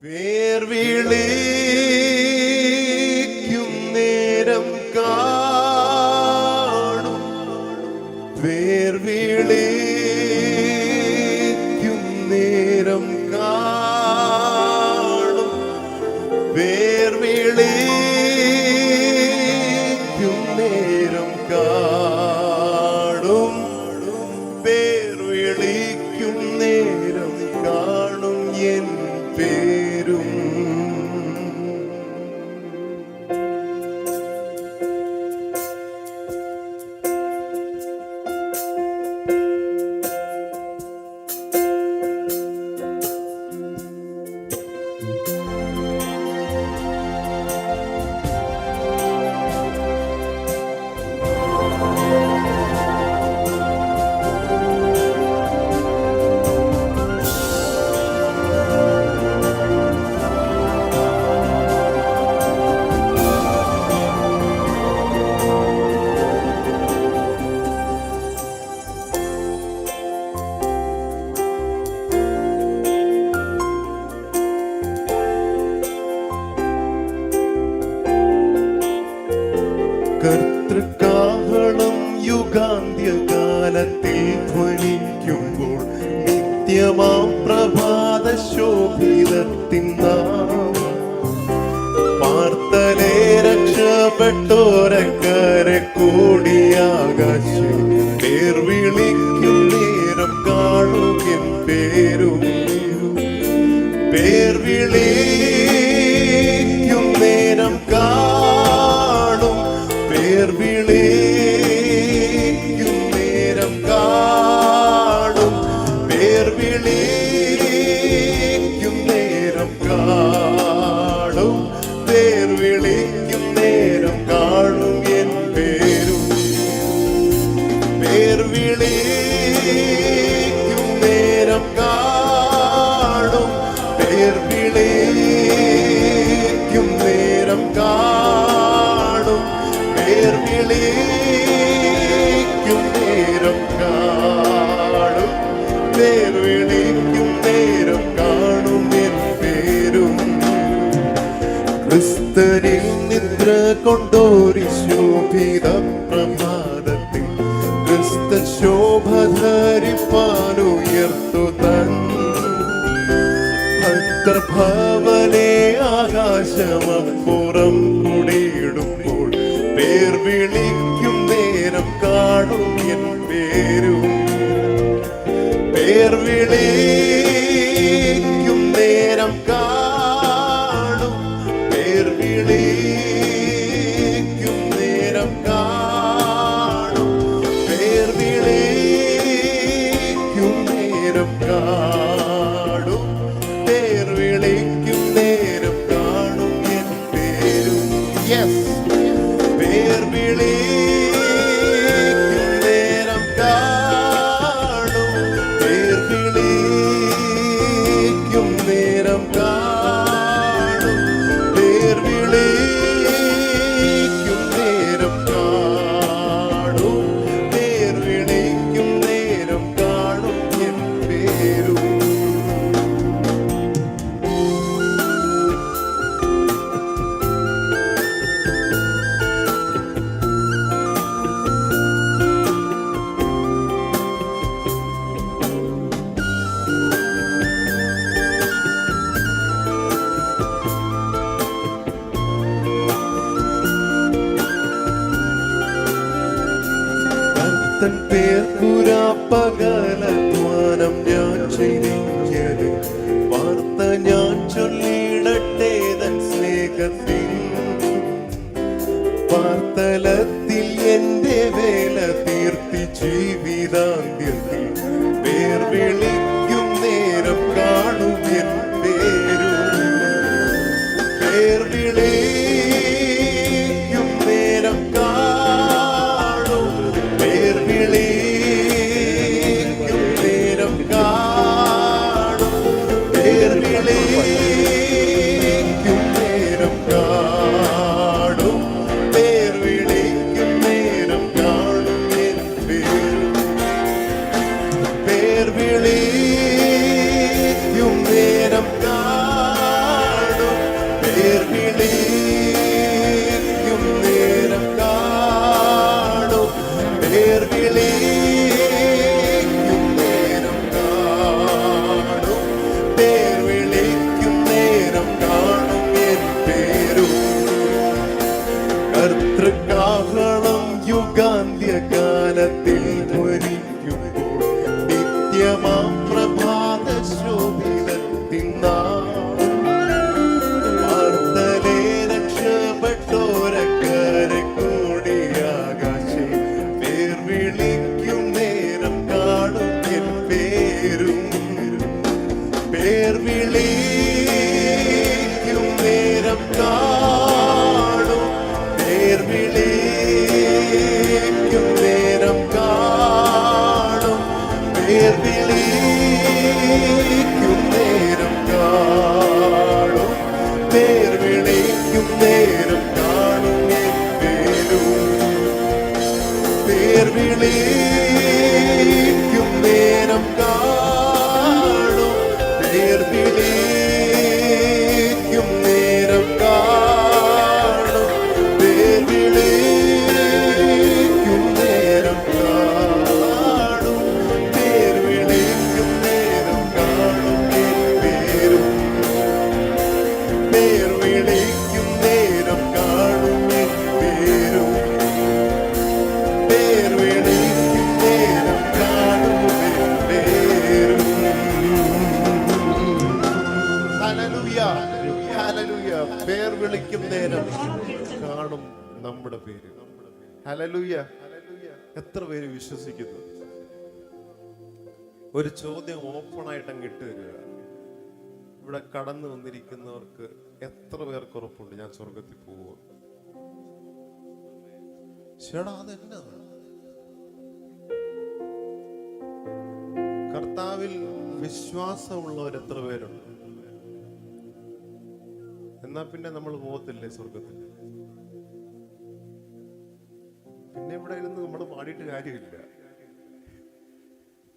പേർ വിളിക്കും നേരം കാണും, പേർ വിളിക്കും നേരം കാണും, പേർ വിളിക്കും നേരം കാണും, പേർ വിളിക്കും നേരം കാണും എൻ പേരും. കർത്തൃകാഹളം യുഗാന്ത്യകാലത്തിൽ ധ്വനിക്കുമ്പോൾ നിത്യമാം പ്രഭാത ശോഭിതത്തിൻ പാർത്തലേ രക്ഷപ്പെട്ടോരക്കരെ കൂടിയാകാശം പേർ വിളിക്കും നേരം കാണുകയും പേരും, പേർ വിളിക്കും നേരം കാണും, പേർ വിളിക്കും നേരം കാണും, പേർ വിളിക്കും നേരം കാണും, പേർ വിളിക്കും നേരം കാണും എൻ പേരും, പേർ വിളിക്കും നേരം കാണും, പേർ വിളിക്കും നേരം കാണും, പേർ വിളിക്കും നേരം കാണും, പേർ വിളിക്കും നേരം കാണും എൻ പേരും. ക്രിസ്തനിൽ നിദ്ര കൊണ്ടോരി ശോഭിത പ്രഭാതത്തിൽ ക്രിസ്ത ശോഭ ധരിപ്പാനുയർത്തു തൻ ഭക്തർഭവനെ ആകാശമപ്പുറം കുടിയിടുമ്പോൾ പേർ വിളിക്കും നേരം കാണും എൻ പേരും, പേർ വിളിക്കും നേരം കാണും, പേർ വിളിക്കും നേരം കാണും, പേർ വിളിക്കും നേരം കാണും, പേർ വിളിക്കും നേരം കാണും എൻ പേരും. യെസ്, പേർ വിളിക്കും നേരം കാണും, പേർ വിളിക്കും നേരം കാണും. പേർ വിളിക്കും നേരം കാണും എൻ പേരും. പേർ വിളിക്കും നേരം കാണും. പേർ വിളിക്കും നേരം കാണും. പേർ വിളിക്കും നേരം കാണും. പേർ വിളിക്കും നേരം കാണും എൻ പേരും. പേർ വിളിക്കും നേരം കാണും എൻ പേരും. പേർ വിളിക്കും നേരം കാണും എൻ പേരും. Hallelujah, hallelujah. പേർ വിളിക്കും നേരം കാണും നമ്മുടെ പേര്. ഹല്ലേലൂയ. എത്ര പേര് വിശ്വസിക്കുന്നു? ഒരു ചോദ്യം ഓപ്പണായിട്ട് അങ്ങ് ഇട്ട് തരിക. ഇവിടെ കടന്നു വന്നിരിക്കുന്നവർക്ക് എത്ര പേർക്ക് ഉറപ്പുണ്ട് ഞാൻ സ്വർഗത്തിൽ പോവുക? ചേടാ അതെന്നാ? കർത്താവിൽ വിശ്വാസമുള്ളവർ എത്ര പേരുണ്ട്? എന്നാ പിന്നെ നമ്മൾ പോകത്തില്ലേ സ്വർഗത്തിൽ? പിന്നെ ഇവിടെ ഇരുന്ന് നമ്മൾ പാടിയിട്ട് കാര്യമില്ല.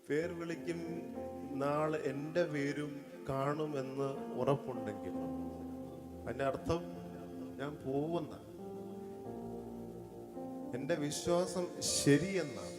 പേർ വിളിക്കും നാളെ എൻ്റെ പേരും കാണുമെന്ന് ഉറപ്പുണ്ടെങ്കിൽ അതിൻ്റെ അർത്ഥം ഞാൻ പോവുന്ന, എൻ്റെ വിശ്വാസം ശരിയെന്നാണ്.